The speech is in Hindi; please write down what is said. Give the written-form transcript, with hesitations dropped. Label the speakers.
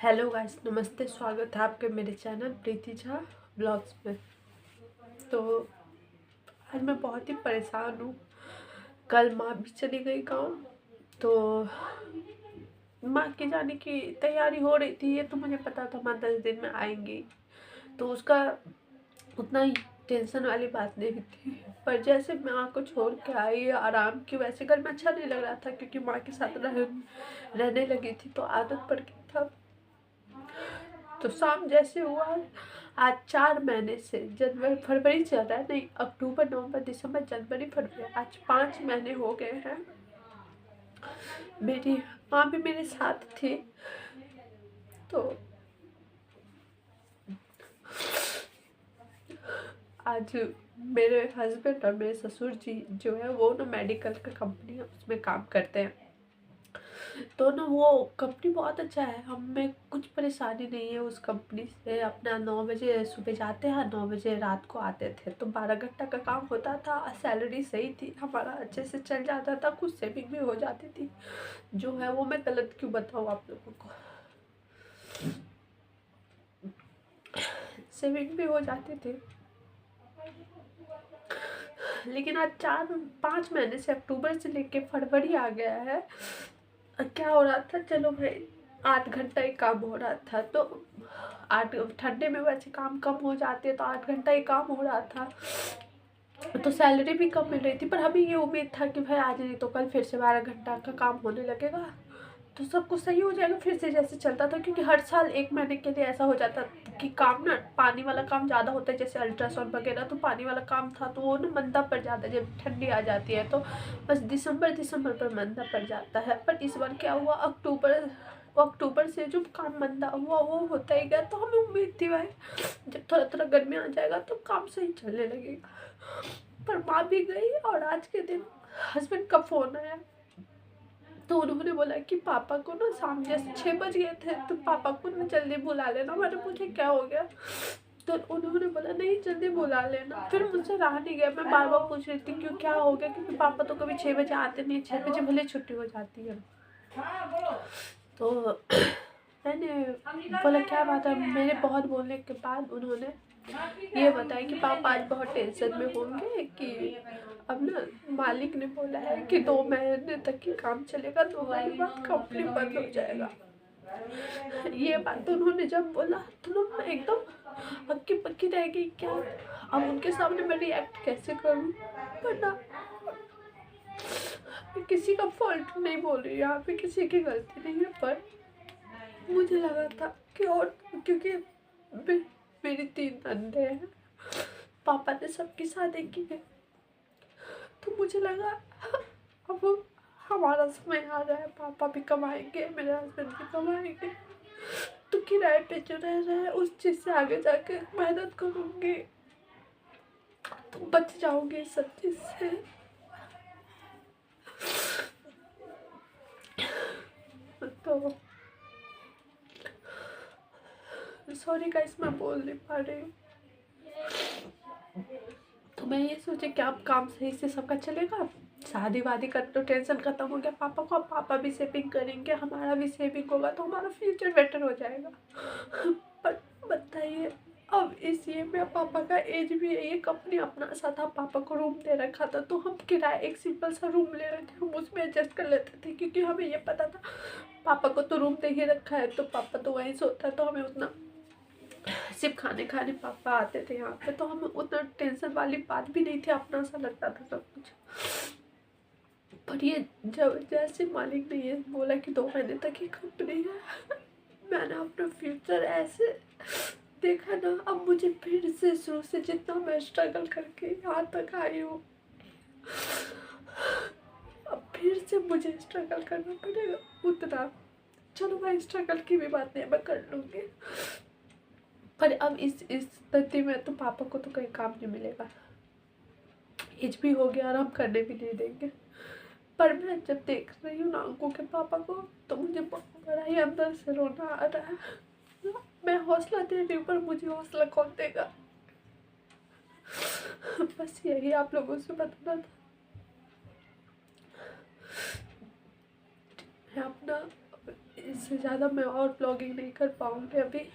Speaker 1: हेलो गाइस, नमस्ते। स्वागत है आपके मेरे चैनल प्रीति झा ब्लॉग्स में। तो आज मैं बहुत ही परेशान हूँ। कल माँ भी चली गई गाँव, तो माँ के जाने की तैयारी हो रही थी। ये तो मुझे पता था माँ 10 दिन में आएंगी, तो उसका उतना ही टेंशन वाली बात नहीं थी। पर जैसे माँ को छोड़ के आई आराम की, वैसे घर में अच्छा नहीं लग रहा था क्योंकि माँ के साथ रहने लगी थी तो आदत पड़ गई था। तो शाम जैसे हुआ, आज 4 महीने से, जनवरी फरवरी चल रहा है, नहीं, अक्टूबर नवंबर दिसंबर जनवरी फरवरी, आज 5 महीने हो गए हैं। मेरी माँ भी मेरे साथ थी। तो आज मेरे हस्बैंड और मेरे ससुर जी जो है वो ना मेडिकल का कंपनी है, उसमें काम करते हैं। तो ना वो कंपनी बहुत अच्छा है, हमें कुछ परेशानी नहीं है उस कंपनी से। अपना 9 बजे सुबह जाते हैं, 9 बजे रात को आते थे। तो 12 घंटा का काम होता था, सैलरी सही थी, हमारा अच्छे से चल जाता था, कुछ सेविंग भी हो जाती थी। जो है वो मैं गलत क्यों बताऊँ आप लोगों को, सेविंग भी हो जाती थी। लेकिन आज 4 5 महीने से, अक्टूबर से लेके फरवरी आ गया है। क्या हो रहा था, चलो भाई 8 घंटा ही काम हो रहा था। तो 8, ठंडे में वैसे काम कम हो जाते हैं, तो 8 घंटा ही काम हो रहा था। तो सैलरी भी कम मिल रही थी, पर हमें ये उम्मीद था कि भाई आज नहीं तो कल फिर से 12 घंटा का काम होने लगेगा, तो सब कुछ सही हो जाएगा फिर से जैसे चलता था। क्योंकि हर साल 1 महीने के लिए ऐसा हो जाता कि काम ना, पानी वाला काम ज़्यादा होता है, जैसे अल्ट्रासाउंड वगैरह, तो पानी वाला काम था तो वो ना मंदा पड़ जाता है जब ठंडी आ जाती है। तो बस दिसंबर पर मंदा पड़ जाता है। पर इस बार क्या हुआ, अक्टूबर से जो काम मंदा हुआ वो होता ही गया। तो हमें उम्मीद थी भाई जब थोड़ा थोड़ा गर्मी आ जाएगा तो काम सही चलने लगेगा। पर माँ भी गई और आज के दिन हस्बैंड का फ़ोन आया, तो उन्होंने बोला कि पापा को ना शाम जैसे 6 बज गए थे, तो पापा को ना जल्दी बुला लेना। मैंने पूछा क्या हो गया, तो उन्होंने बोला नहीं जल्दी बुला लेना। फिर मुझसे रहा नहीं गया, मैं बार बार पूछ रही थी क्यों, क्या हो गया, क्योंकि पापा तो कभी 6 बजे आते नहीं, 6 बजे भले छुट्टी हो जाती है। तो मैंने बोला क्या बात है। मेरे बहुत बोलने के बाद उन्होंने ये बताया कि पापा आज बहुत टेंशन में होंगे कि अब ना मालिक ने बोला है कि 2 महीने तक ही काम चलेगा, 2 महीने बाद कंपनी बंद हो जाएगा। ये बात उन्होंने जब बोला तो ना मैं एकदम हक्की पक्की रह गई। क्या अब उनके सामने मैं रिएक्ट कैसे करूं। पर ना, मैं किसी का फॉल्ट नहीं बोल रही, यहाँ पे किसी की गलती नहीं है। पर मुझे लगा था कि, और क्योंकि मेरी 3 नंदे हैं, पापा ने सबकी शादी की है, तो मुझे लगा अब हमारा समय आ रहा है, पापा भी कमाएंगे, मेरे हस्बैंड भी कमाएंगे, तो किराए पे जो रह रहा है उस चीज़ से आगे जाके मेहनत करूँगी तो बच जाओगे इस सब चीज़ से। तो सॉरी गाइस, मैं बोल नहीं पा रही हूँ। तो मैं ये सोचे कि अब काम सही से सबका चलेगा, शादी वादी कर तो टेंशन खत्म हो गया पापा को। अब पापा भी सेविंग करेंगे, हमारा भी सेविंग होगा, तो हमारा फ्यूचर बेटर हो जाएगा। पर बताइए, अब इस ये में पापा का एज भी है, ये कंपनी अपना सा था, पापा को रूम दे रखा था, तो हम किराया एक सिंपल सा रूम ले रहे थे, हम उसमें एडजस्ट कर लेते थे। क्योंकि हमें ये पता था पापा को तो रूम दे ही रखा है, तो पापा तो वहीं सोता है, तो हमें उतना, सिर्फ खाने खाने पापा आते थे यहाँ पे, तो हमें उतना टेंशन वाली बात भी नहीं थी, अपना सा लगता था सब कुछ। पर ये जब जैसे मालिक ने ये बोला कि 2 महीने तक ही कंपनी है, मैंने अपना फ्यूचर ऐसे देखा ना। अब मुझे फिर से शुरू से जितना मैं स्ट्रगल करके यहाँ तक आई हूँ, अब फिर से मुझे स्ट्रगल करना पड़ेगा उतना। चलो मैं स्ट्रगल की भी बात नहीं, मैं कर लूँगी। पर अब इस स्थिति में तो पापा को तो कहीं काम नहीं मिलेगा, एज भी हो गया और हम करने भी नहीं देंगे। पर मैं जब देख रही हूँ ना अंकु के पापा को, तो मुझे बड़ा ही अंदर से रोना आ रहा है। मैं हौसला दे रही हूँ पर मुझे हौसला कौन देगा। बस यही आप लोगों से बताना था। मैं अपना इससे ज़्यादा मैं और ब्लॉगिंग नहीं कर पाऊँगी अभी।